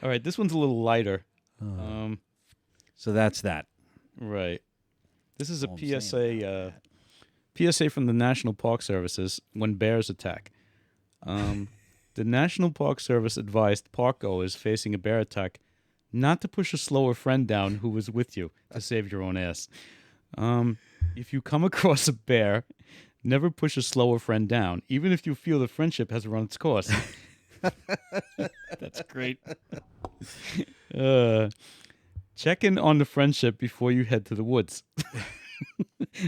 All right, this one's a little lighter. So that's that. Right. This is a All I'm saying PSA. about that. PSA from the National Park Services when bears attack. The National Park Service advised park goers facing a bear attack not to push a slower friend down who was with you to save your own ass. If you come across a bear, never push a slower friend down, even if you feel the friendship has run its course. That's great. Uh, check in on the friendship before you head to the woods.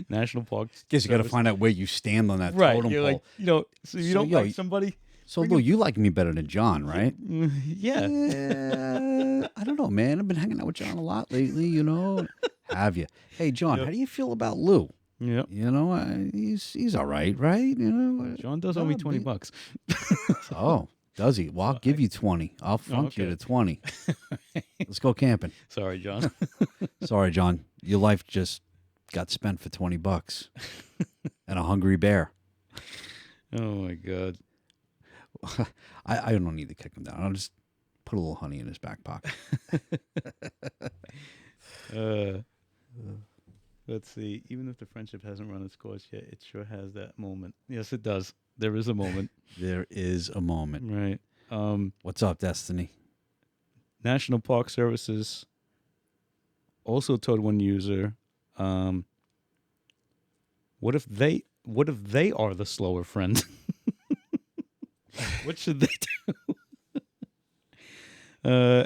National Park Guess you got to Service. find out where you stand on that Right. totem You're pole. like, so you So, don't yo, like somebody? So, bring Lou, it- you like me better than John, right? Yeah. I don't know, man. I've been hanging out with John a lot lately, you know. Have you? Hey, John, Yep. how do you feel about Lou? Yep. You know, he's all right, right? You know, John does owe me $20. Oh, does he? Well, I'll give you 20. I'll front you okay. to 20. Let's go camping. Sorry, John. Sorry, John. Your life just got spent for $20 and a hungry bear. Oh my God. I don't need to kick him down. I'll just put a little honey in his back pocket. Let's see. Even if the friendship hasn't run its course yet, it sure has that moment. Yes, it does. There is a moment. There is a moment. Right. What's up, Destiny? National Park Services also told one user, what if they are the slower friend? What should they do?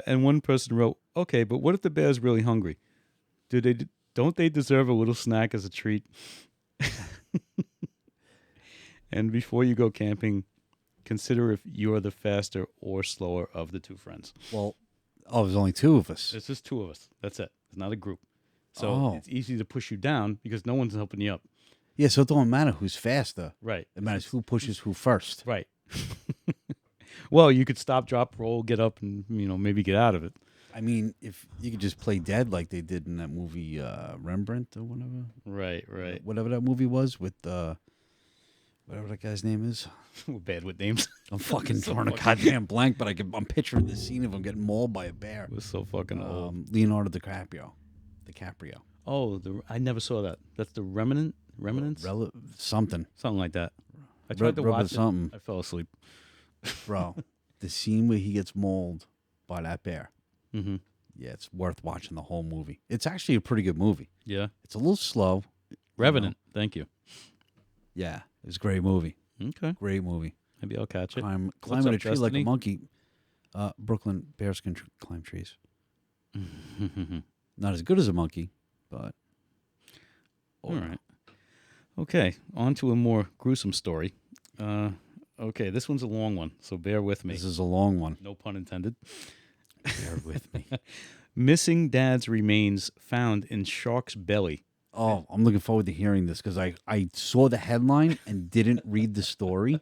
And one person wrote, "Okay, but what if the bear's really hungry? Don't they deserve a little snack as a treat?" And before you go camping, consider if you're the faster or slower of the two friends. Well, there's only two of us. It's just two of us. That's it. It's not a group. So Oh. it's easy to push you down because no one's helping you up. Yeah, so it don't matter who's faster. Right. It matters who pushes who first. Right. Well, you could stop, drop, roll, get up, and maybe get out of it. I mean, if you could just play dead like they did in that movie Rembrandt or whatever. Right. Whatever that movie was with whatever that guy's name is. We're bad with names. I'm fucking So drawing a fucking- goddamn blank, but I'm picturing the scene of him getting mauled by a bear. We're so fucking old. Leonardo DiCaprio. Oh, I never saw that. That's the Remnants? Something. Something like that. I tried to Rubber watch something. it. I fell asleep. Bro, the scene where he gets mauled by that bear. Mm-hmm. Yeah, it's worth watching the whole movie. It's actually a pretty good movie. Yeah. It's a little slow. Revenant. Thank you. Yeah, it's a great movie. Okay. Great movie. Maybe I'll catch it. Climbing What's a up, tree like a Destiny? monkey. Brooklyn bears can climb trees. Not as good as a monkey, but All right. Okay. On to a more gruesome story. Okay. This one's a long one, so bear with me. this is a long one. No pun intended. Bear with me. Missing dad's remains found in shark's belly. Oh, I'm looking forward to hearing this because I saw the headline and didn't read the story.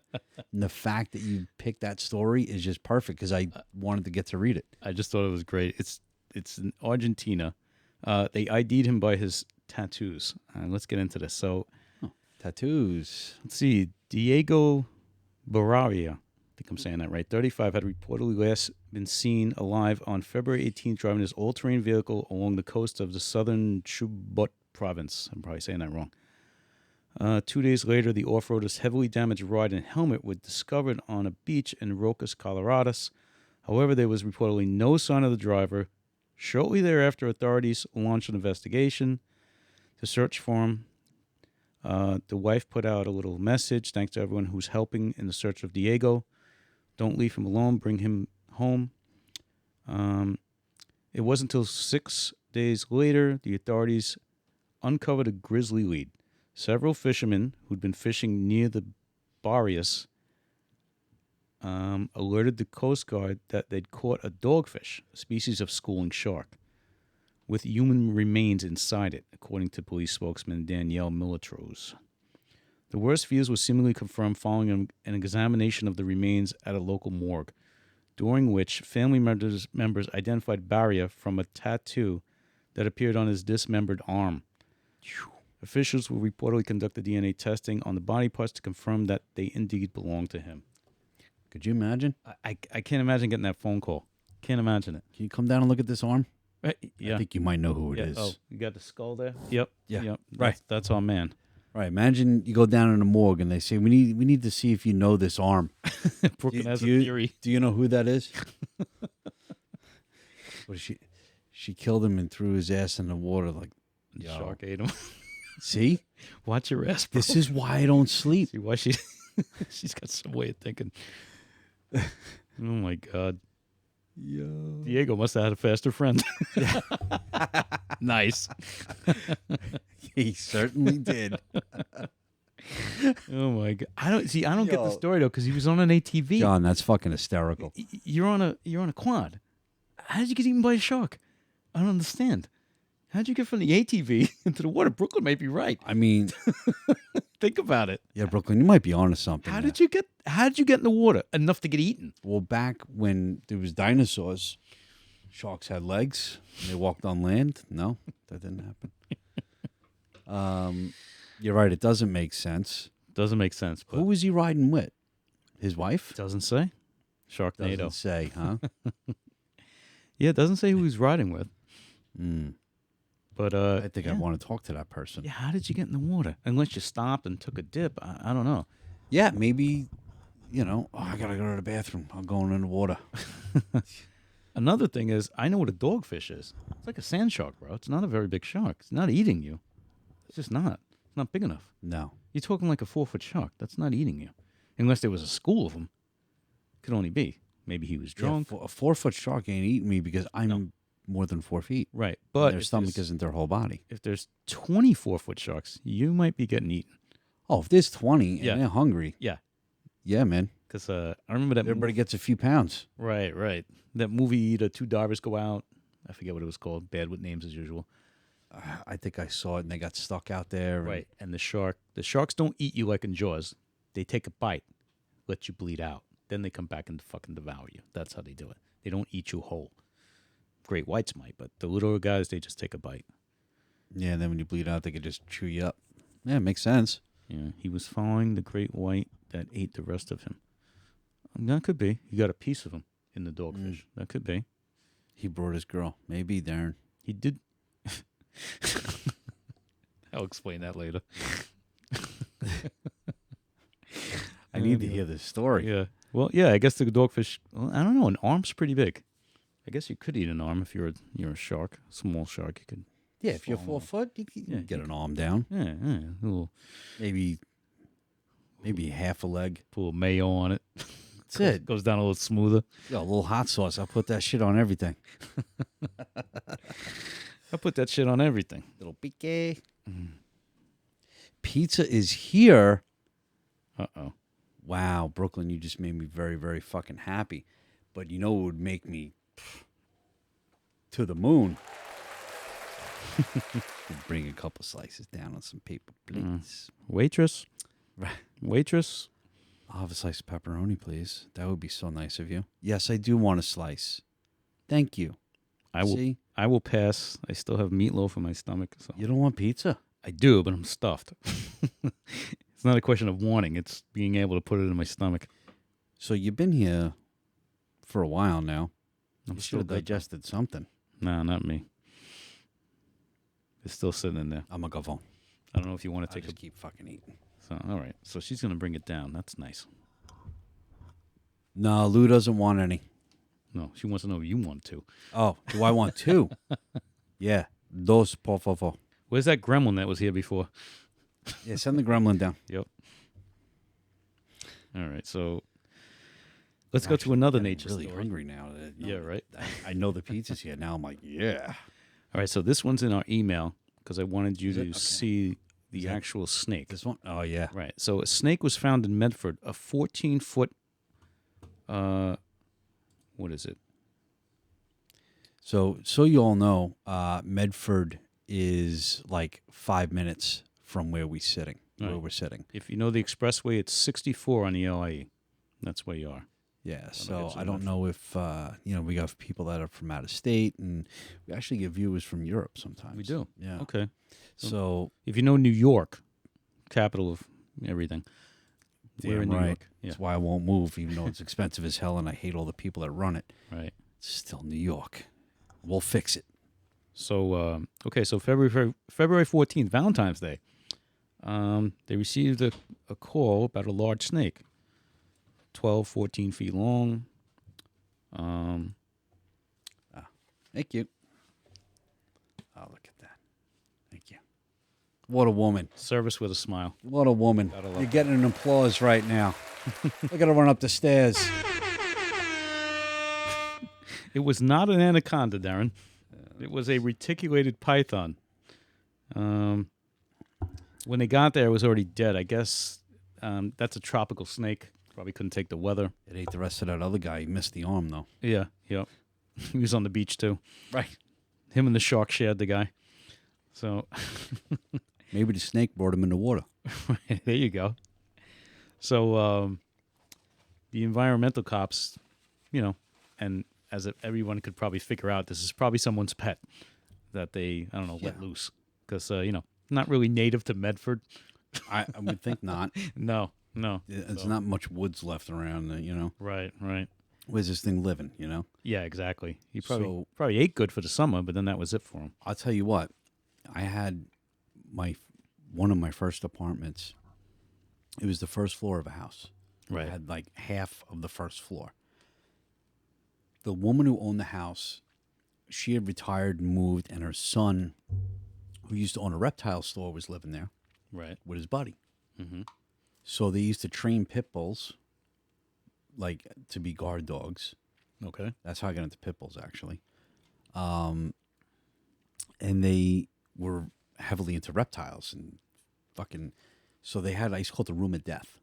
And the fact that you picked that story is just perfect because I wanted to get to read it. I just thought it was great. It's in Argentina. They ID'd him by his tattoos. Let's get into this. So Tattoos. let's see. Diego Barraria, I think I'm saying that right, 35, had reportedly last been seen alive on February 18th driving his all-terrain vehicle along the coast of the southern Chubut province. I'm probably saying that wrong. 2 days later, the off-roader's heavily damaged ride and helmet were discovered on a beach in Rocas, Colorado. However, there was reportedly no sign of the driver. Shortly thereafter, authorities launched an investigation to search for him. The wife put out a little message. Thanks to everyone who's helping in the search of Diego. Don't leave him alone. Bring him home. It wasn't until 6 days later the authorities uncovered a grisly lead. Several fishermen who'd been fishing near the Barrios alerted the Coast Guard that they'd caught a dogfish, a species of schooling shark, with human remains inside it, according to police spokesman Danielle Militros. The worst fears were seemingly confirmed following an examination of the remains at a local morgue, during which family members identified Barria from a tattoo that appeared on his dismembered arm. Officials will reportedly conduct the DNA testing on the body parts to confirm that they indeed belong to him. Could you imagine? I can't imagine getting that phone call. Can't imagine it. Can you come down and look at this arm? Yeah. I think you might know who it Yeah. is. Oh, you got the skull there? Yep. Yeah. Yep. Right. That's our man. Right. Imagine you go down in the morgue and they say, we need to see if you know this arm. Brooklyn has a you, theory. Do you know who that is? What is she killed him and threw his ass in the water like, The yo. shark ate him. See? Watch your ass, bro. This is why I don't sleep. See why she's got some way of thinking. Oh my God. Yo. Diego must have had a faster friend. Nice. He certainly did. Oh my God. I don't get the Yo. story though, because he was on an ATV. John, that's fucking hysterical. You're on a quad. How did you get eaten by a shark? I don't understand. How'd you get from the ATV into the water? Brooklyn may be right. I mean, Think about it. yeah, Brooklyn, you might be onto something. How there. did you get in the water enough to get eaten? Well, back when there was dinosaurs, sharks had legs and they walked on land. No, that didn't happen. You're right. It doesn't make sense. Doesn't make sense. But Who was he riding with? His wife? doesn't say. Sharknado. Doesn't say, huh? Yeah, it doesn't say who he's riding with. Mm. But I think yeah. I want to talk to that person. Yeah, how did you get in the water? Unless you stopped and took a dip. I don't know. Yeah, maybe, I got to go to the bathroom. I'm going in the water. Another thing is, I know what a dogfish is. It's like a sand shark, bro. It's not a very big shark. It's not eating you. It's just not. It's not big enough. No. You're talking like a 4-foot shark. That's not eating you. Unless there was a school of them. Could only be. Maybe he was drunk. Yeah, a 4-foot shark ain't eating me because I'm more than 4 feet. Right. But But their stomach isn't their whole body. if there's 24-foot sharks, you might be getting eaten. Oh, if there's 20 Yeah. and they're hungry. Yeah. Yeah, man. Because I remember that Everybody gets a few pounds. Right. That movie, The Two Divers Go Out. I forget what it was called. Bad with names as usual. I think I saw it and they got stuck out there. and- Right. And the sharks don't eat you like in Jaws. They take a bite, let you bleed out. Then they come back and fucking devour you. That's how they do it. They don't eat you whole. Great whites might, but the little guys, they just take a bite. Yeah, and then when you bleed out, they could just chew you up. Yeah, it makes sense. Yeah. He was following the great white that ate the rest of him. That could be. You got a piece of him in the dogfish. That could be. He brought his girl. Maybe, Darren. He did. I'll explain that later. I need to hear this story. Yeah. Well, yeah. I guess the dogfish. Well, I don't know. An arm's pretty big. I guess you could eat an arm if you're a shark, small shark. You could. Yeah, if you're Swallow. 4 foot, you can Yeah, get you an arm down. Yeah. A little Maybe half a leg. pull mayo on it. That's it. Goes down a little smoother. Yo, a little hot sauce. I'll put that shit on everything. I put that shit on everything. Little pique. Pizza is here. Uh-oh. Wow, Brooklyn, you just made me very, very fucking happy. But you know what would make me to the moon? Bring a couple slices down on some paper, please. Waitress. Right. Waitress. I'll have a slice of pepperoni, please. That would be so nice of you. Yes, I do want a slice. Thank you. See? I will pass. I still have meatloaf in my stomach. So. You don't want pizza? I do, but I'm stuffed. It's not a question of wanting. It's being able to put it in my stomach. So you've been here for a while now. I'm You should still have good. digested something. No, not me. It's still sitting in there. I'm going to go home. I don't know if you want to I'll take just a... keep fucking eating. So, all right. So she's going to bring it down. That's nice. No, Lou doesn't want any. No, she wants to know if you want to. Oh, do I want two? Yeah. Dos, por favor. Where's that gremlin that was here before? Yeah, send the gremlin down. Yep. All right. So let's go to another I'm nature really story. hungry now. Yeah, right. I know the pizza's here. Now I'm like, yeah. All right. So this one's in our email because I wanted you Is to it? Okay. see the Is that- actual snake. This one? Oh, yeah. Right. So a snake was found in Medford, a 14-foot, what is it? So you all know, Medford is like 5 minutes from where we're sitting. Where Right. we're sitting. If you know the expressway, it's 64 on the LIE. That's where you are. Yeah. get So to I don't know if we got people that are from out of state, and we actually get viewers from Europe sometimes. We do. Yeah. Okay. So If you know New York, capital of everything, We're in New right. York. Yeah, That's why I won't move, even though it's expensive as hell and I hate all the people that run it. right. It's still New York. We'll fix it. So okay, so February 14th, Valentine's Day. They received a call about a large snake, 12, 14 feet long. Thank you. Oh, look at that. Thank you. What a woman. Service with a smile. What a woman. Gotta love You're getting an applause right now. I got to run up the stairs. It was not an anaconda, Darren. It was a reticulated python. When they got there, it was already dead. I guess that's a tropical snake. Probably couldn't take the weather. It ate the rest of that other guy. He missed the arm, though. Yeah, yep. He was on the beach, too. Right. Him and the shark shared the guy. So Maybe the snake brought him in the water. there you go. So the environmental cops, and as everyone could probably figure out, this is probably someone's pet that they, I don't know, let Yeah. loose. Because, not really native to Medford. I would think not. No. There's So- not much woods left around, Right. Where's this thing living, Yeah, exactly. He So- probably ate good for the summer, but then that was it for him. I'll tell you what. I had one of my first apartments. It was the first floor of a house. Right. It had like half of the first floor. The woman who owned the house, she had retired and moved, and her son, who used to own a reptile store, was living there Right. with his buddy. Mm-hmm. So they used to train pit bulls, like to be guard dogs. Okay. That's how I got into pit bulls, actually. And they were heavily into reptiles and fucking. So they had, I used to call it the room of death.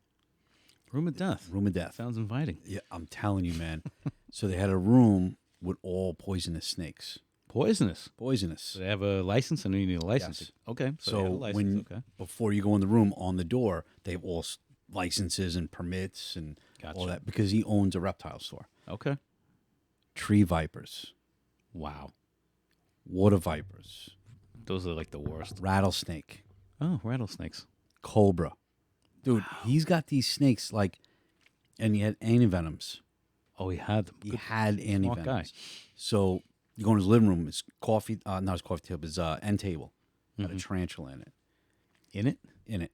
Room of death. Room of death. Sounds inviting. Yeah, I'm telling you, man. So they had a room with all poisonous snakes. Poisonous. Poisonous. So they have a license, and you need a license. Yes. Okay. So they have a license. when Okay. before you go in the room, on the door, they have all licenses and permits and Gotcha. all that because he owns a reptile store. Okay. Tree vipers, Wow. water vipers, Those are like the worst. rattlesnake, Oh, rattlesnakes. cobra. Dude, he's got these snakes and he had antivenoms. Oh, he had them. He Good. had smart guy. antivenoms. So you go in his living room, his coffee, not his coffee table, his end table had a tarantula in it. In it? In it.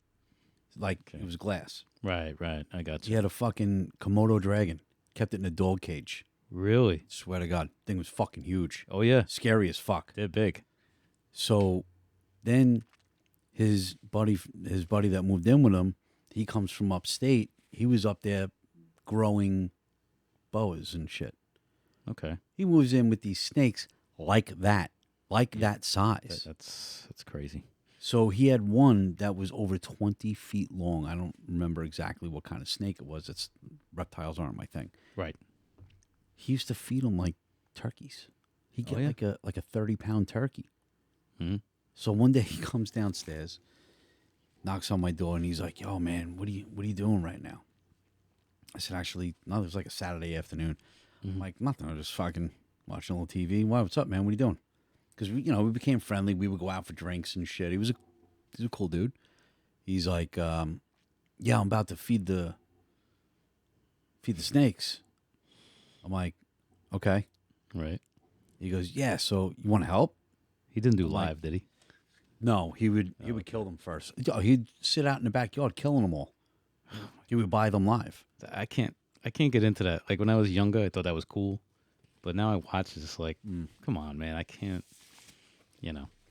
Like it was glass. Right. I got He you. had a fucking Komodo dragon. Kept it in a dog cage. Really? Swear to God. Thing was fucking huge. Oh, yeah. Scary as fuck. They're big. So then his buddy that moved in with him, he comes from upstate. He was up there growing boas and shit. Okay. He moves in with these snakes like that size. That's crazy. So he had one that was over 20 feet long. I don't remember exactly what kind of snake it was. Reptiles aren't my thing. Right. He used to feed them like turkeys. He'd get yeah? like a 30-pound turkey. Mhm. So one day he comes downstairs, knocks on my door, and he's like, "Yo, man, what are you doing right now?" I said, "Actually, no, it was like a Saturday afternoon." I'm like, "Nothing. I'm just fucking watching a little TV. Why? What's up, man? What are you doing?" Because we became friendly. We would go out for drinks and shit. He's a cool dude. He's like, "Yeah, I'm about to feed the snakes." I'm like, "Okay." Right. He goes, "Yeah. So you want to help?" He didn't do like- live, did he? No, he would kill them first. He'd sit out in the backyard killing them all. He would buy them live. I can't get into that. Like when I was younger, I thought that was cool, but now I watch it's just like, come on, man, I can't.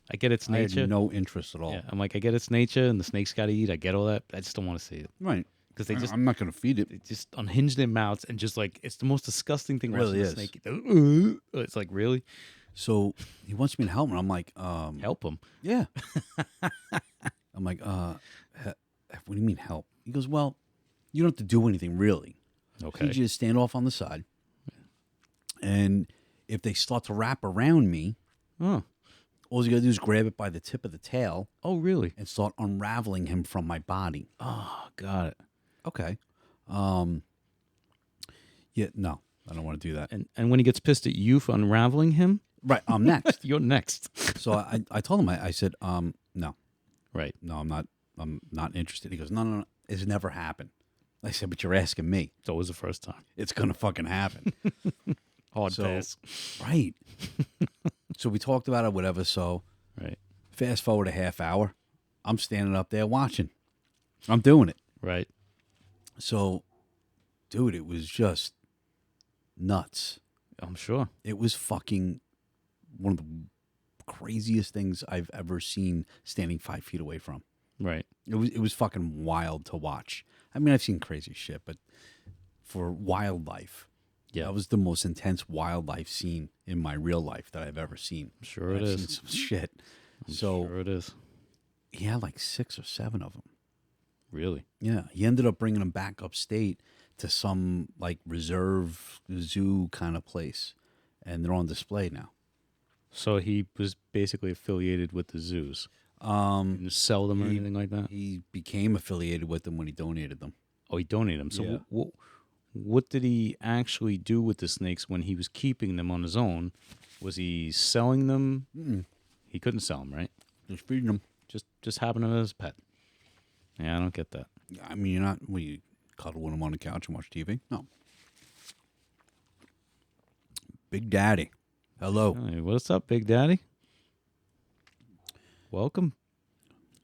I get its I nature. had no interest at all. Yeah, I'm like, I get its nature, and the snakes got to eat. I get all that. I just don't want to see it Right. because they just I'm not going to feed it. just unhinge their mouths and just like it's the most disgusting thing. It really watching a is. snake. It's like really So he wants me to help him. I'm like, help them. yeah. I'm like, what do you mean help? He goes, well, you don't have to do anything really. Okay. You just stand off on the side. And if they start to wrap around me, Oh, all you got to do is grab it by the tip of the tail oh, really? and start unraveling him from my body. Oh, got it. Okay. Yeah, no, I don't want to do that. And when he gets pissed at you for unraveling him, Right, I'm next. you're next. So I told him, I said, no, Right. I'm not interested. He goes, no, it's never happened. I said, but you're asking me. It's always the first time. It's going to fucking happen. Hard So- pass. Right. So we talked about it, whatever. So Right. fast forward a half hour. I'm standing up there watching. I'm doing it. Right. So, dude, it was just nuts. I'm sure. It was fucking one of the craziest things I've ever seen standing 5 feet away from. Right. It was fucking wild to watch. I mean, I've seen crazy shit, but for wildlife, Yeah. that was the most intense wildlife scene in my real life that I've ever seen. I'm sure it I've is. seen some shit. I'm So sure it is. he had like 6 or 7 of them. Really? Yeah, he ended up bringing them back upstate to some like reserve zoo kind of place, and they're on display now. So he was basically affiliated with the zoos. Um, Didn't sell them or he- anything like that? he became affiliated with them when he donated them. Oh, he donated them. So Yeah. what did he actually do with the snakes when he was keeping them on his own? Was he selling them? He couldn't sell them, right? Just feeding them. Just having them as a pet. Yeah, I don't get that. I mean, you're not. Well, you cuddle with them on the couch and watch TV. No. Big Daddy, hello. Hey, what's up, Big Daddy? Welcome.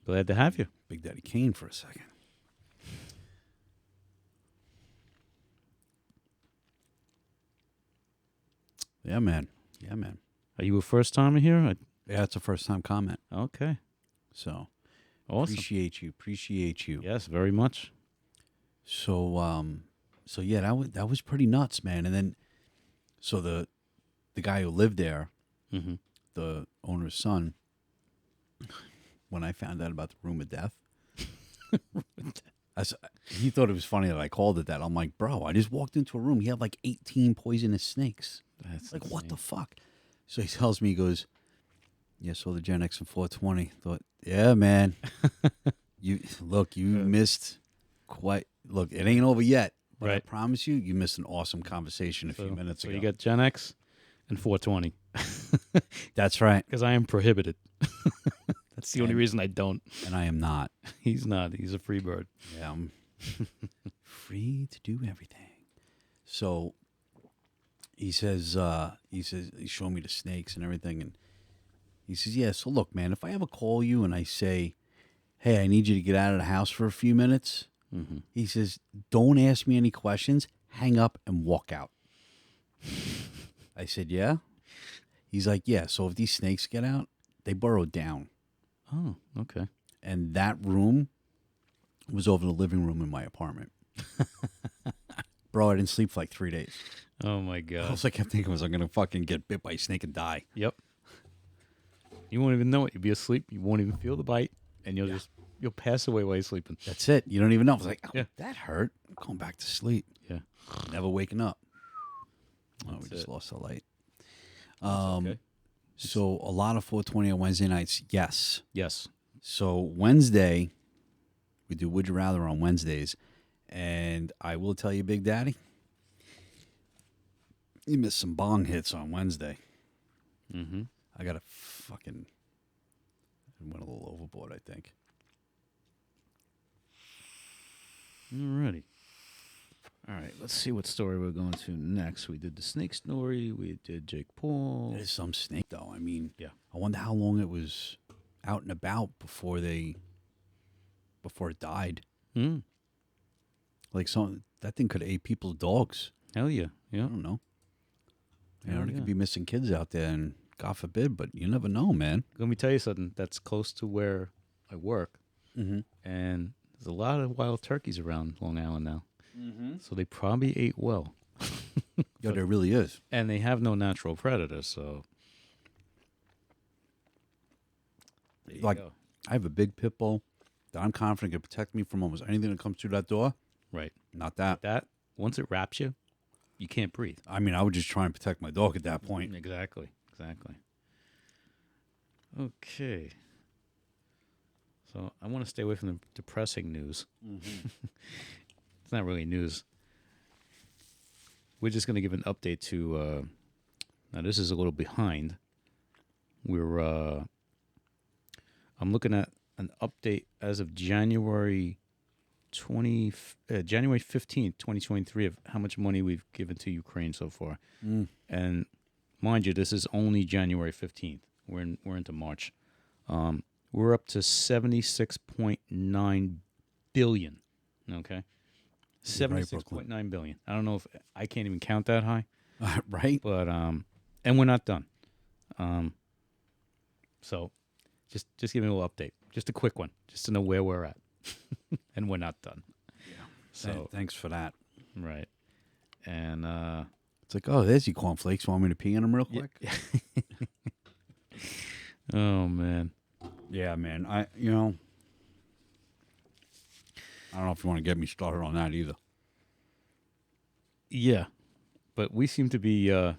Glad to have you. Big Daddy Kane for a second. Yeah, man. Yeah, man. Are you a first timer here? Yeah, it's a first time comment. Okay. So Awesome. appreciate you. Appreciate you. Yes, very much. So so yeah, that was pretty nuts, man. And then so the guy who lived there, Mm-hmm. the owner's son, when I found out about the room of death, he thought it was funny that I called it that. I'm like, bro, I just walked into a room. He had like 18 poisonous snakes. That's Like, what the insane. fuck? So he tells me, he goes, yeah, so the Gen X and 420. Thought, yeah, man. You missed quite. Look, it ain't over yet. But I Right. promise you, you missed an awesome conversation a few So- minutes so ago. you got Gen X and 420 That's right. because I am prohibited. That's the only And- reason I don't. And I am not. He's not. He's a free bird. Yeah, I'm free to do everything. So he says, he's showing me the snakes and everything. And he says, yeah, so look, man, if I ever call you and I say, hey, I need you to get out of the house for a few minutes, Mm-hmm. he says, don't ask me any questions, hang up and walk out. I said, yeah. He's like, yeah, so if these snakes get out, they burrow down. Oh, okay. And that room was over the living room in my apartment. Bro, I didn't sleep for like 3 days. Oh my All God. I kept thinking was I'm going to fucking get bit by a snake and die. Yep. You won't even know it. You'll be asleep. You won't even feel the bite, and you'll pass away while you're sleeping. That's it. You don't even know. I was like, oh, Yeah. that hurt. I'm going back to sleep. Yeah. Never waking up. Oh, we That's just it. lost the light. Okay. So a lot of 420 on Wednesday nights. Yes. Yes. So Wednesday, we do Would You Rather on Wednesdays. And I will tell you, Big Daddy, you missed some bong hits on Wednesday. Mm-hmm. I got a fucking went a little overboard, I think. Alrighty. All right. Let's see what story we're going to next. We did the snake story. We did Jake Paul. There's some snake though. I mean, Yeah. I wonder how long it was out and about before it died. Mm. Like that thing could have ate people's dogs. Hell yeah. I Yeah. don't know. You know, Hell there yeah. could be missing kids out there, and God forbid, but you never know, man. Let me tell you something that's close to where I work, Mm-hmm. and there's a lot of wild turkeys around Long Island now. So they probably ate well. Yeah, there really is. And they have no natural predators, so. There you Like- go. I have a big pit bull that I'm confident can protect me from almost anything that comes through that door. Right. Not that. That, once it wraps you, you can't breathe. I mean, I would just try and protect my dog at that point. Exactly. Exactly. Okay. So I want to stay away from the depressing news. It's not really news. We're just going to give an update to. Now this is a little behind. I'm looking at an update as of January January 15th, 2023, of how much money we've given to Ukraine so far. And mind you, this is only January 15th. We're into March. We're up to 76.9 billion. Okay, 76.9 billion. I don't know if I can't even count that high, Right? but and we're not done. So just give me a little update, just a quick one, just to know where we're at, and we're not done. Yeah. So Thanks for that. right, and It's like, oh, there's your cornflakes. Want me to pee in them real quick? oh man, Yeah, man. I don't know if you want to get me started on that either. yeah, but we seem to be the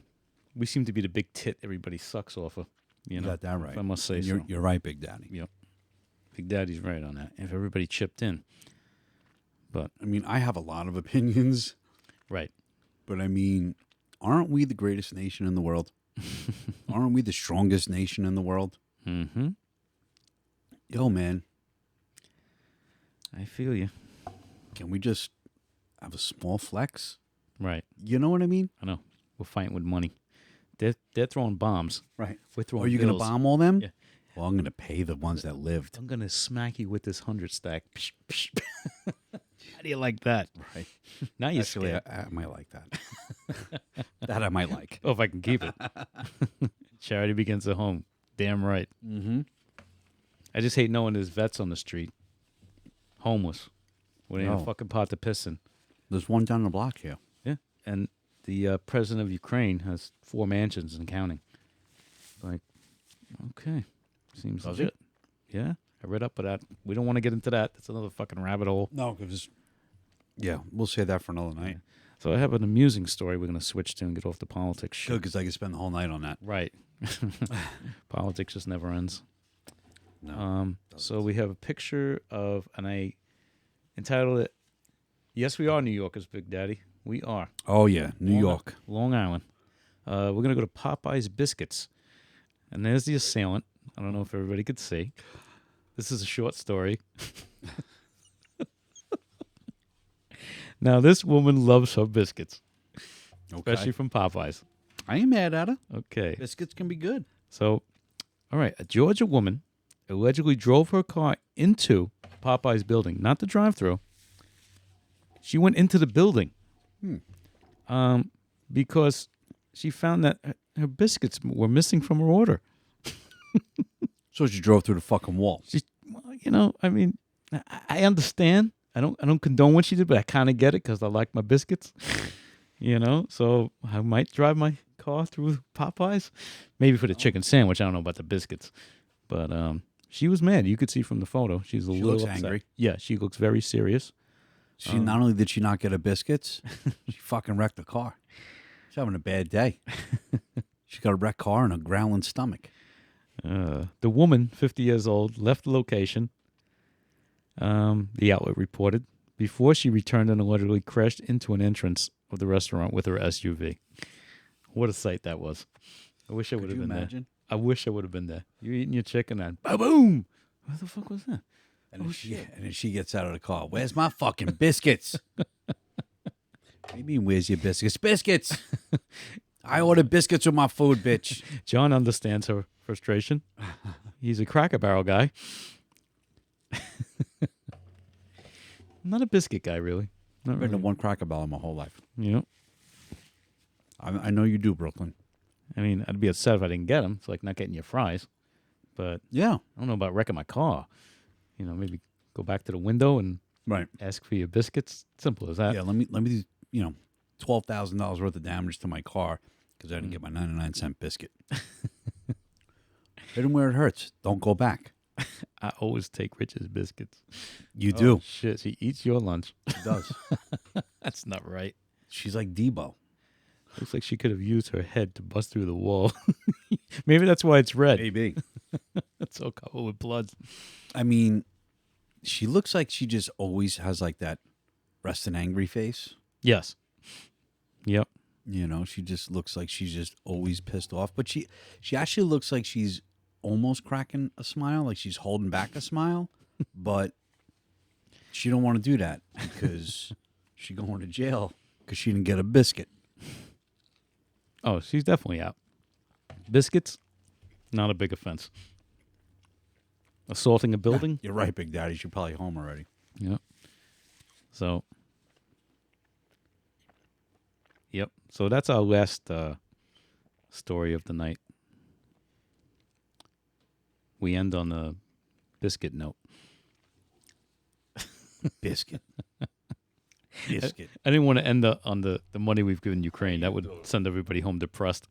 big tit everybody sucks off of. You know, got that right. if I must say And so. you're right, Big Daddy. Yep. Big Daddy's right on that. If everybody chipped in. But I mean, I have a lot of opinions, right. but I mean, aren't we the greatest nation in the world? Aren't we the strongest nation in the world? Mm-hmm. Yo, man, I feel you. can we just have a small flex? Right. You know what I mean? I know. We're fighting with money. They're throwing bombs. Right. We're throwing Are you going to bills. bomb all them? Yeah. Well, I'm going to pay the ones that lived. I'm gonna smack you with this 100 stack. Psh, psh. How do you like that? Right. Now you're Actually, scared. I might like that. That I might like. Oh, if I can keep it. Charity begins at home. Damn right. Mm-hmm. I just hate knowing there's vets on the street, homeless, with a No. fucking pot to piss in. There's one down the block here. Yeah, and the president of Ukraine has 4 mansions and counting. Like, okay, seems Does he? legit. Yeah, I read up on that. We don't want to get into that. That's another fucking rabbit hole. No, because yeah, we'll say that for another night. So I have an amusing story we're going to switch to and get off the politics shit. Good, because I could spend the whole night on that. Right. Politics just never ends. No. So we have a picture of, and I entitled it, Yes, We Are New Yorkers, Big Daddy. We are. Oh yeah, New Long- York. Long Island. We're going to go to Popeye's Biscuits. And there's the assailant. I don't know if everybody could see. This is a short story. Now, this woman loves her biscuits, especially from Popeyes. I ain't mad at her. Okay. Biscuits can be good. So, all right. A Georgia woman allegedly drove her car into Popeye's building, not the drive-thru. She went into the building because she found that her biscuits were missing from her order. So she drove through the fucking wall. Well, you know, I mean, I understand. I don't condone what she did, but I kind of get it because I like my biscuits. You know, so I might drive my car through Popeyes, maybe for the chicken sandwich. I don't know about the biscuits, but she was mad. You could see from the photo. She's a little looks upset. angry. Yeah, she looks very serious. She not only did she not get her biscuits, she fucking wrecked the car. She's having a bad day. She got a wrecked car and a growling stomach. The woman, 50 years old, left the location. The outlet reported before she returned and allegedly crashed into an entrance of the restaurant with her SUV. What a sight that was! I wish I would have been there. I wish I would have been there. You're eating your chicken and boom! What the fuck was that? And then she gets out of the car. Where's my fucking biscuits? What do you mean, where's your biscuits? Biscuits! I ordered biscuits with my food, bitch. John understands her frustration. He's a Cracker Barrel guy. I'm not a biscuit guy, really. Not I've been to really. one Cracker Barrel my whole life. You know, I know you do, Brooklyn. I mean, I'd be upset if I didn't get them. It's like not getting your fries. But Yeah. I don't know about wrecking my car. You know, maybe go back to the window and Right. ask for your biscuits. Simple as that. Yeah, let me do, $12,000 worth of damage to my car because I didn't get my 99-cent biscuit. Hit him where it hurts. Don't go back. I always take Rich's biscuits. You Oh, do. shit, she eats your lunch. She does. That's not right. She's like Debo. Looks like she could have used her head to bust through the wall. Maybe that's why it's red. Maybe. It's so covered with blood. I mean, she looks like she just always has like that rest and angry face. Yes. Yep. You know, she just looks like she's just always pissed off. But she actually looks like she's almost cracking a smile, like she's holding back a smile. But she don't want to do that because she going to jail because she didn't get a biscuit. Oh, she's definitely out. Biscuits, not a big offense. Assaulting a building? You're right, Big Daddy. She's probably home already. Yep. So, yep. So that's our last story of the night. We end on a biscuit note. Biscuit. Biscuit. I didn't want to end on the money we've given Ukraine. That would send everybody home depressed.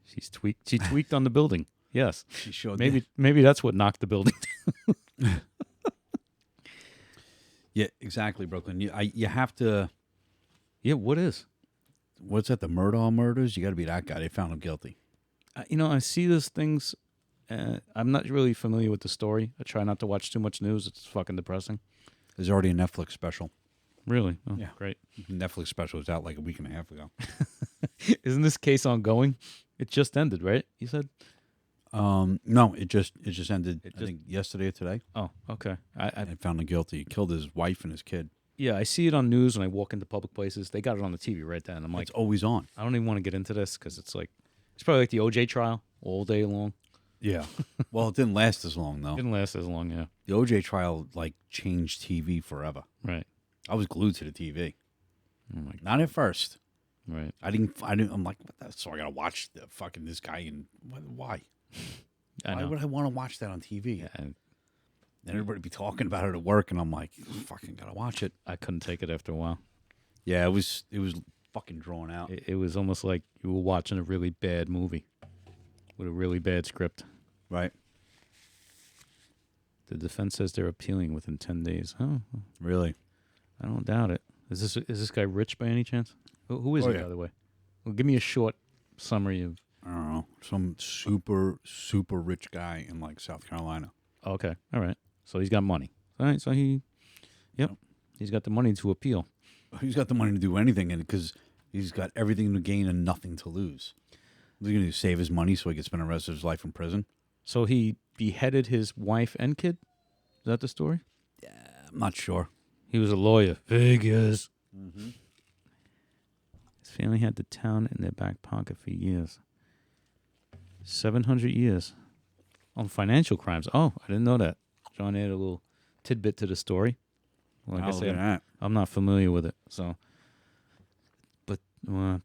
She's tweaked. She tweaked on the building. Yes. She showed Maybe that's what knocked the building down. Yeah, exactly, Brooklyn. You have to. Yeah, what is? What's that? The Murdaugh murders? You got to be that guy. They found him guilty. I see those things. I'm not really familiar with the story. I try not to watch too much news. It's fucking depressing. There's already a Netflix special. Really? Oh, Yeah. Great. Netflix special was out like a week and a half ago. Isn't this case ongoing? It just ended, right? You said? No, it just ended. I think yesterday or today. Oh, okay. I They found him guilty. He killed his wife and his kid. Yeah, I see it on news when I walk into public places. They got it on the TV right then. I'm like, It's always on. I don't even want to get into this because it's probably like the OJ trial all day long. Yeah. Well, it didn't last as long though. Didn't last as long, yeah. The OJ trial changed TV forever. Right, I was glued to the TV. oh my God. Not at first. Right. I didn't. I'm like, what the, so I gotta watch the fucking this guy and why? I Why know. would I want to watch that on TV? Yeah, And everybody be talking about it at work, and I'm like, fucking gotta watch it. I couldn't take it after a while. Yeah, it was fucking drawn out. It was almost like you were watching a really bad movie with a really bad script. Right. The defense says they're appealing within 10 days. Oh, Really. I don't doubt it. Is this guy rich by any chance? Who is Oh, he, yeah. by the way? Well, give me a short summary of. I don't know. Some super rich guy in South Carolina. Okay, all right. So he's got money. All right, so he's got the money to appeal. He's got the money to do anything, and because he's got everything to gain and nothing to lose. He's going to save his money so he can spend the rest of his life in prison. So he beheaded his wife and kid? Is that the story? I'm not sure. He was a lawyer. Vegas. Mm-hmm. His family had the town in their back pocket for years. 700 years. On financial crimes. Oh, I didn't know that. John added a little tidbit to the story. Well, like I Look at said, that. I'm not familiar with it. So, but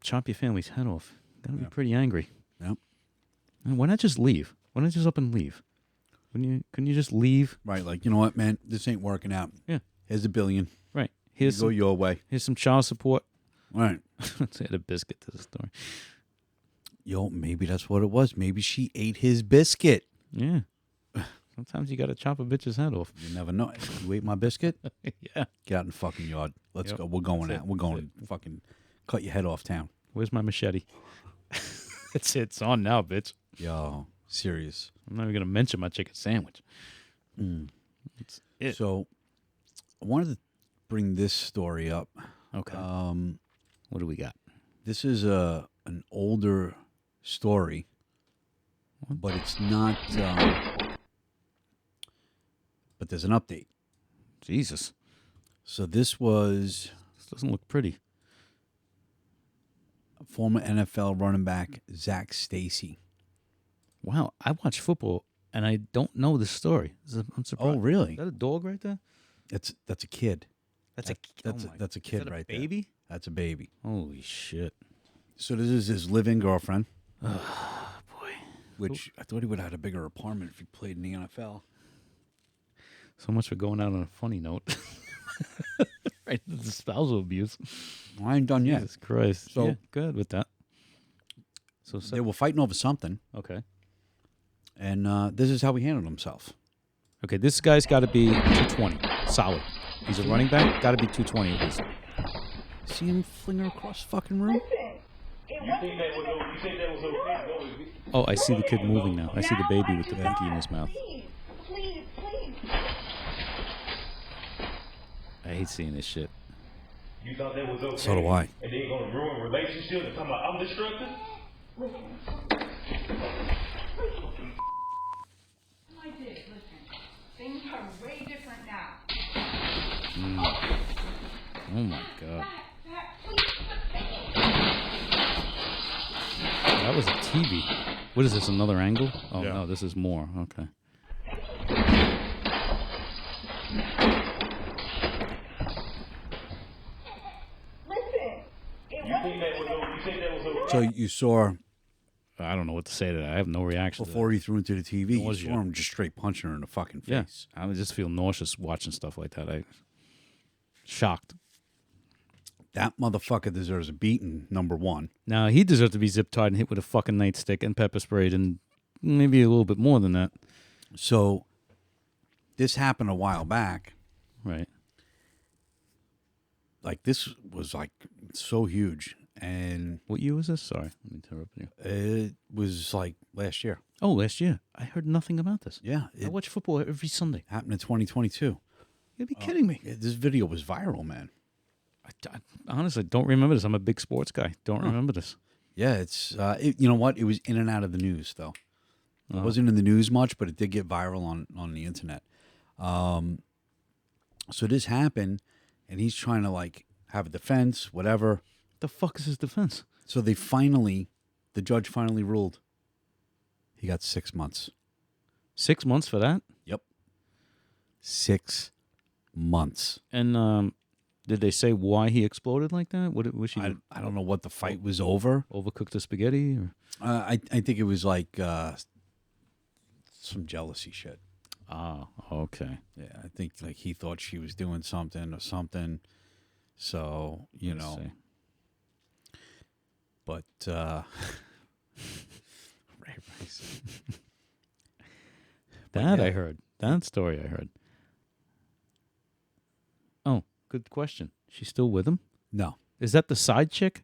chop your family's head off. Gotta be pretty angry. Yep. Why not just leave? Why not just up and leave? Couldn't you just leave? Right, you know what, man? This ain't working out. Yeah. Here's $1 billion. Right. You go your way. Here's some child support. All right. Let's add a biscuit to the story. Yo, maybe that's what it was. Maybe she ate his biscuit. Yeah. Sometimes you got to chop a bitch's head off. You never know. You ate my biscuit? Yeah. Get out in the fucking yard. Let's Yep. go. We're going That's out. it. We're That's going to fucking cut your head off town. Where's my machete? It's on now, bitch. Yo, serious. I'm not even going to mention my chicken sandwich. It's it. So I wanted to bring this story up. Okay. What do we got? This is an older story, but it's not. But there's an update. Jesus. So this was This doesn't look pretty. former NFL running back Zach Stacy. Wow. I watch football and I don't know this story. I'm surprised. Oh, really? Is that a dog right there? That's a kid. That's That's oh my- that's a is kid that a right there. baby? That's a baby. Holy shit. So this is his live-in girlfriend, Boy. which I thought he would have had a bigger apartment if he played in the NFL. So much for going out on a funny note. Right. The spousal abuse. Well, I ain't done yet. Jesus Christ. So- yeah, good with that. So, They were fighting over something, okay. and this is how he handled himself. Okay, this guy's got to be 220. Solid. He's a running back. Got to be 220 at least. See him fling her across the fucking room? You think that was okay? Oh, I see the kid moving now. I see the baby with the pinky in his mouth. Please. I hate seeing this shit. You thought that was okay? So do I. And then you're gonna ruin relationships and talking about I'm destructive? I did, listen. Things are way different now. TV. What is this? Another angle? Oh Yeah. no, this is more. Okay. You think that was okay? So you saw I don't know what to say to that. I have no reaction. to before he threw into the TV, you Nausea. saw him just straight punching her in the fucking that. face. Yeah, I would just feel nauseous watching stuff like that. I shocked. That motherfucker deserves a beating. Number one. Now he deserved to be zip tied and hit with a fucking nightstick and pepper sprayed and maybe a little bit more than that. So this happened a while back. Right. Like this was like so huge, and What year was this? Sorry, let me interrupt you. it was like last year. Oh, last year. I heard nothing about this. Yeah, I it watch football every Sunday. happened in 2022. You'd be kidding me. This video was viral, man. I honestly don't remember this. I'm a big sports guy. Don't remember this. Yeah, it's you know what? It was in and out of the news though. It Oh. wasn't in the news much, but it did get viral on the internet. So this happened, and he's trying to like have a defense, whatever. The fuck is his defense? So the judge finally ruled. He got 6 months. 6 months for that? Yep. 6 months. And did they say why he exploded like that? What was he I don't know what the fight was over. overcooked the spaghetti? Or? I think it was like some jealousy shit. Oh, okay. Yeah, I think like he thought she was doing something or something. So, you Let's know, see. but Ray Rice. That yeah. I heard. That story I heard. Oh, good question. She's still with him? No, Is that the side chick?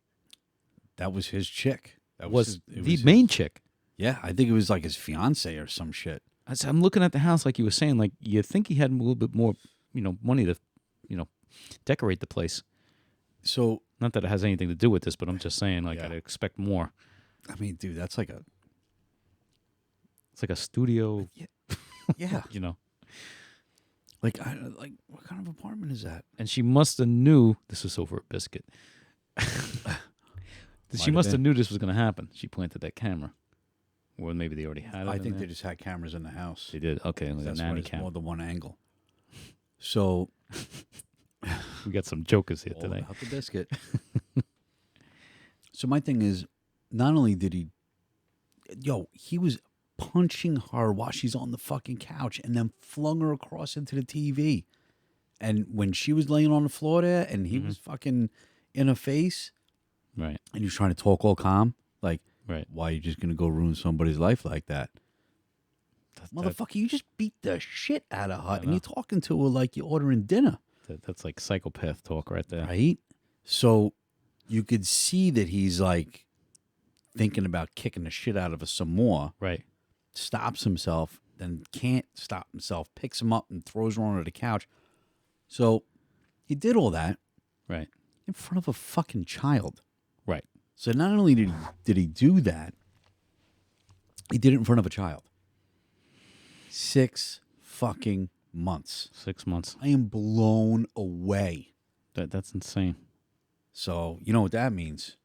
that was his chick. That Was his- the main chick? Yeah, I think it was like his fiance or some shit. I'm looking at the house like you were saying. Like you think he had a little bit more, money to, decorate the place. So, Not that it has anything to do with this, but I'm just saying. Like Yeah. I'd expect more. I mean, dude, that's like a It's like a studio. yeah. Like Like what kind of apartment is that? and she must have knew this was over a biscuit. She have must have been. knew this was going to happen. She planted that camera, or maybe they already had it. I in think there. they just had cameras in the house. They did. Okay, like a That's why nanny it's cam. more than one angle. So We got some jokers here all today. about the biscuit. So my thing is, not only did he was punching her while she's on the fucking couch and then flung her across into the TV. And when she was laying on the floor there and he was fucking in her face Right, and he was trying to talk all calm, like, right. why are you just going to go ruin somebody's life like that? That- Motherfucker, you just beat the shit out of her and know. you're talking to her like you're ordering dinner. that's like psychopath talk right there. Right? So you could see that he's like thinking about kicking the shit out of her some more, Right. stops himself, then can't stop himself, picks him up and throws her onto the couch. So he did all that Right. in front of a fucking child. Right. So not only did he do that, he did it in front of a child. 6 fucking months. 6 months. I am blown away. That's insane. So, you know what that means?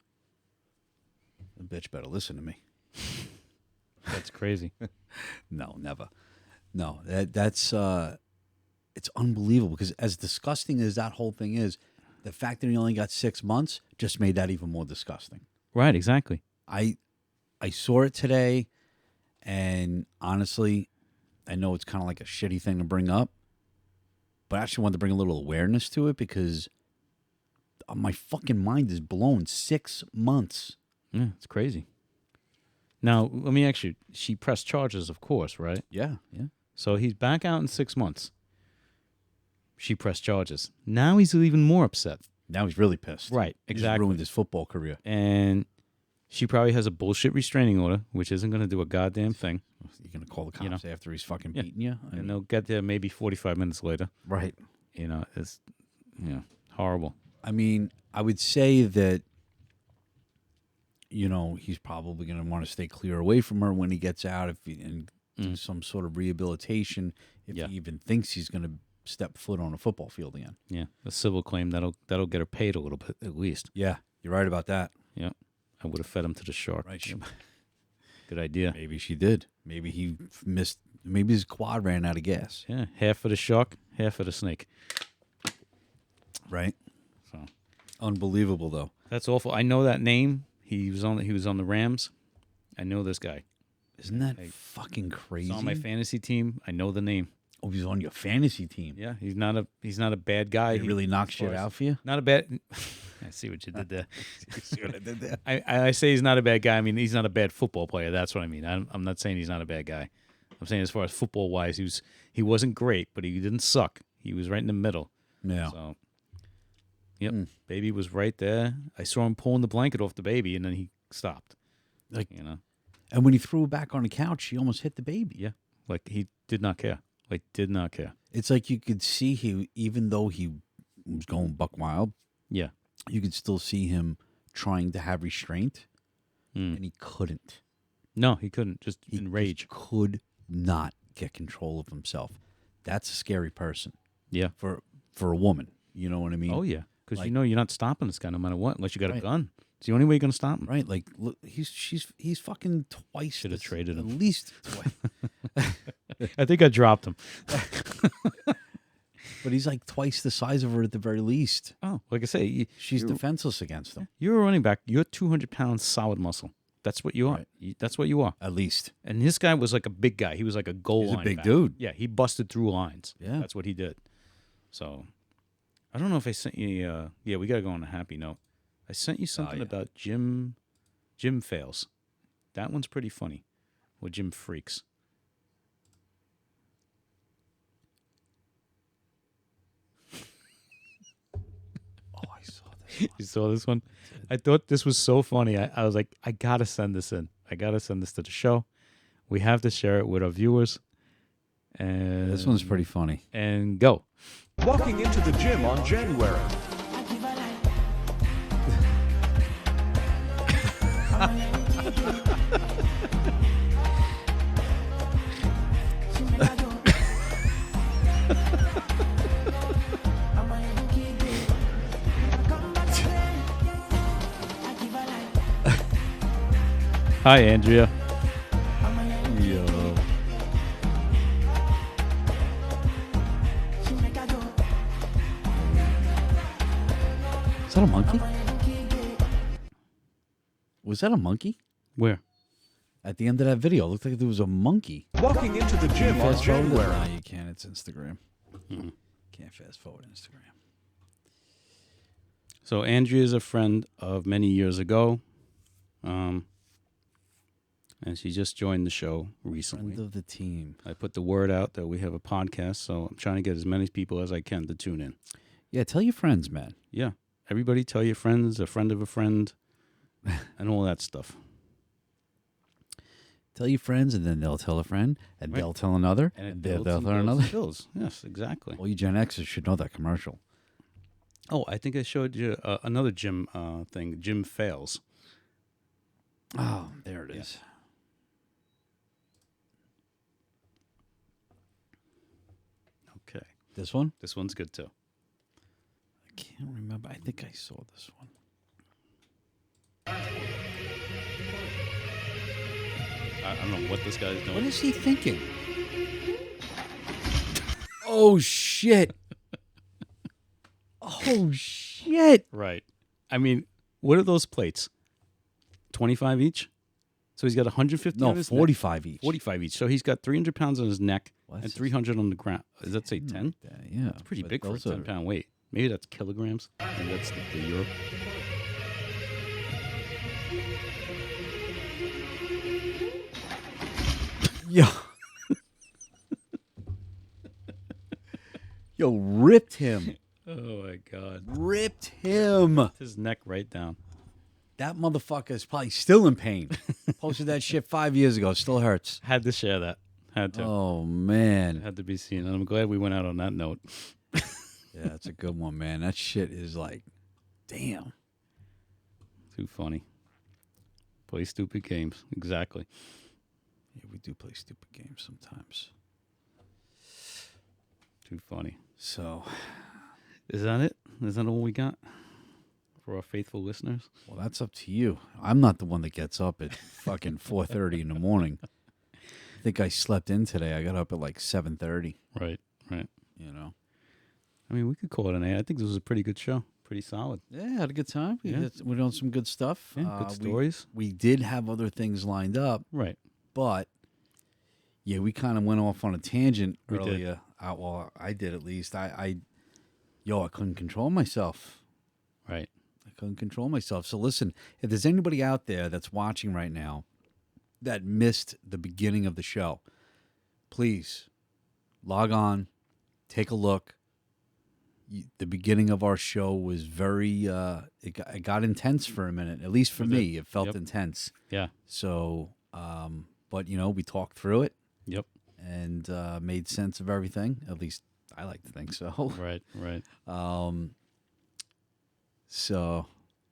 The bitch better listen to me. That's crazy. No, never. No, that's it's unbelievable because as disgusting as that whole thing is, the fact that he only got 6 months just made that even more disgusting. Right. Exactly. I saw it today, and honestly, I know it's kind of like a shitty thing to bring up, but I actually wanted to bring a little awareness to it because my fucking mind is blown. 6 months. Yeah, it's crazy. Now, let me ask you. She pressed charges, of course, right? Yeah. So he's back out in 6 months. She pressed charges. Now he's even more upset. Now he's really pissed. Right, He just exactly. ruined his football career. And she probably has a bullshit restraining order, which isn't going to do a goddamn thing. You're gonna call the cops You know. after he's fucking Yeah. beating you? And they'll get there maybe 45 minutes later. Right. It's horrible. I mean, I would say that, he's probably going to want to stay clear away from her when he gets out and do some sort of rehabilitation if Yeah. he even thinks he's going to step foot on a football field again. Yeah, a civil claim that'll get her paid a little bit at least. Yeah, you're right about that. Yeah, I would have fed him to the shark. Right. Yep. Good idea. Maybe she did. Maybe he missed. Maybe his quad ran out of gas. Yeah, half for the shark, half for the snake. Right. So Unbelievable, though. that's awful. I know that name. He was on the Rams. I know this guy. Isn't that fucking crazy? He's on my fantasy team. I know the name. Oh, he's on your fantasy team. Yeah, he's not a bad guy. He really knocks shit out for you. Not a bad. I see what you did there. See what I did there? I say he's not a bad guy. I mean, he's not a bad football player. That's what I mean. I'm not saying he's not a bad guy. I'm saying as far as football wise, he wasn't great, but he didn't suck. He was right in the middle. Yeah. So, yep, baby was right there. I saw him pulling the blanket off the baby, and then he stopped. Like, And when he threw it back on the couch, he almost hit the baby. yeah, like he did not care. Like did not care. It's like you could see even though he was going buck wild, Yeah. you could still see him trying to have restraint, and he couldn't. No, he couldn't. Just He enrage. just could not get control of himself. That's a scary person Yeah. for a woman. You know what I mean? Oh yeah, because Like- you're not stopping this guy no matter what, unless you got a gun. It's the only way you're gonna stop him. Right? Like, look, he's fucking twice. Should have traded him. At least twice. I think I dropped him. But he's like twice the size of her at the very least. Oh, like I say, She's defenseless against him. you're a running back. You're 200 pounds solid muscle. That's what you are. Right. That's what you are. At least. And this guy was like a big guy. He was like a goal He's a line big back. dude. Yeah, he busted through lines. Yeah. That's what he did. So, I don't know if I sent you. Yeah, we got to go on a happy note. I sent you something yeah. about Jim fails. That one's pretty funny. Or Jim freaks. Oh, I saw this. You saw this one? I thought this was so funny. I was like, I got to send this in. I got to send this to the show. We have to share it with our viewers. And This one's pretty funny. And go. Walking into the gym on January. Hi, Andrea. Yo. Is that a monkey? Was that a monkey? Where? At the end of that video, it looked like there was a monkey. Walking into the gym on Fast forward it? January. No, you can't. It's Instagram. Can't fast forward Instagram. So Andrea is a friend of many years ago. And she just joined the show recently. Friend of the team. I put the word out that we have a podcast, so I'm trying to get as many people as I can to tune in. Yeah, tell your friends, man. Yeah. Everybody tell your friends, a friend of a friend, and all that stuff. Tell your friends, and then they'll tell a friend, and Right. they'll tell another, And it they'll builds and tell builds another. and builds. Yes, exactly. All you Gen Xers should know that commercial. Oh, I think I showed you another Jim thing. Jim fails. Oh, there it is. Okay. This one? This one's good too. I can't remember. I think I saw this one. I don't know what this guy's doing. What is he thinking? Oh, shit. Oh, shit. Right. I mean, what are those plates? 25 each? So he's got 150 No, on his neck. 45 each. 45 each. So he's got 300 pounds on his neck Well, and that's 300 on the ground. Does that say 10? Yeah. It's pretty but big for a those are- 10-pound weight. Maybe that's kilograms. Maybe that's the euro. Yo. Yo, ripped him. Oh, my God. Ripped him. His neck right down. That motherfucker is probably still in pain. Posted that shit 5 years ago. It still hurts. Had to share that. Had to. Oh, man. Had to be seen. And I'm glad we went out on that note. Yeah, that's a good one, man. That shit is like, damn. Too funny. Play stupid games. Exactly. Yeah, we do play stupid games sometimes. Too funny. So, Is that it? Is that all we got for our faithful listeners? Well, that's up to you. I'm not the one that gets up at fucking 4:30 in the morning. I think I slept in today. I got up at like 7:30. Right. You know. I mean, we could call it an A. I think this was a pretty good show. Pretty solid. Yeah, had a good time. Yeah. We're doing some good stuff. Yeah, good stories. We did have other things lined up, Right. but yeah, we kind of went off on a tangent We did. earlier. Well, I did at least. I couldn't control myself. Right. I couldn't control myself. So listen, if there's anybody out there that's watching right now that missed the beginning of the show, please log on, take a look. The beginning of our show was very, it got intense for a minute, at least for me. It felt Yep. intense. Yeah. So, but, we talked through it Yep. and made sense of everything. At least I like to think so. Right. So,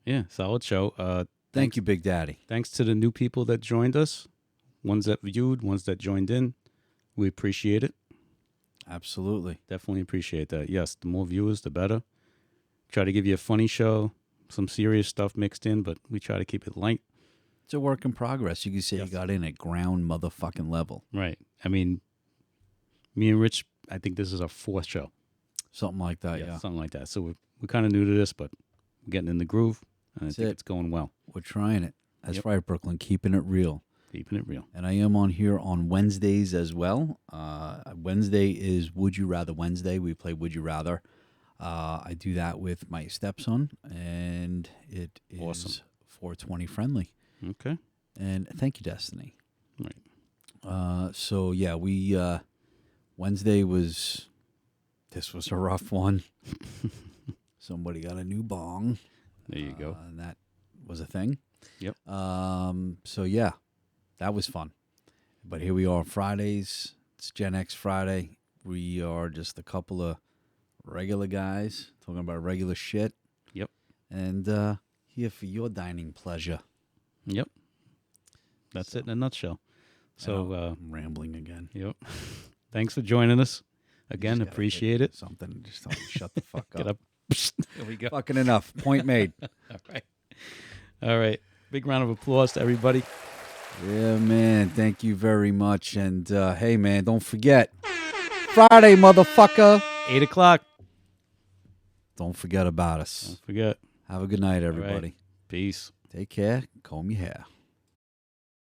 Yeah. Solid show. thank you, Big Daddy. Thanks to the new people that joined us, ones that viewed, ones that joined in. We appreciate it. Absolutely. Definitely appreciate that. Yes, the more viewers, the better. Try to give you a funny show, some serious stuff mixed in, but we try to keep it light. It's a work in progress. You can say Yes. you got in at ground motherfucking level. Right. I mean, me and Rich, I think this is our fourth show. Something like that, yeah. Something like that. So we're kind of new to this, but we're getting in the groove, and That's I think it. it's going well. We're trying it. That's Yep. right, Brooklyn. Keeping it real. Keeping it real. And I am on here on Wednesdays as well. Wednesday is Would You Rather Wednesday. We play Would You Rather. I do that with my stepson, and it is Awesome. 420 friendly. Okay. And thank you, Destiny. Right. So, yeah, we Wednesday was a rough one. Somebody got a new bong. There you go. And that was a thing. Yep. So, yeah, that was fun. But here we are Fridays. It's Gen X Friday. We are just a couple of regular guys talking about regular shit. Yep. And here for your dining pleasure. Yep. That's it in a nutshell. So, I'm rambling again. yep. Thanks for joining us. Again, Just gotta appreciate hit it. Something. Just tell me to shut the fuck up. Get up. There we go. Fucking enough. Point made. All right. All right. Big round of applause to everybody. Yeah, man. Thank you very much. And hey, man, don't forget Friday, motherfucker. 8 o'clock. Don't forget about us. Don't forget. Have a good night, All right. everybody. Peace. Take care. Comb your hair.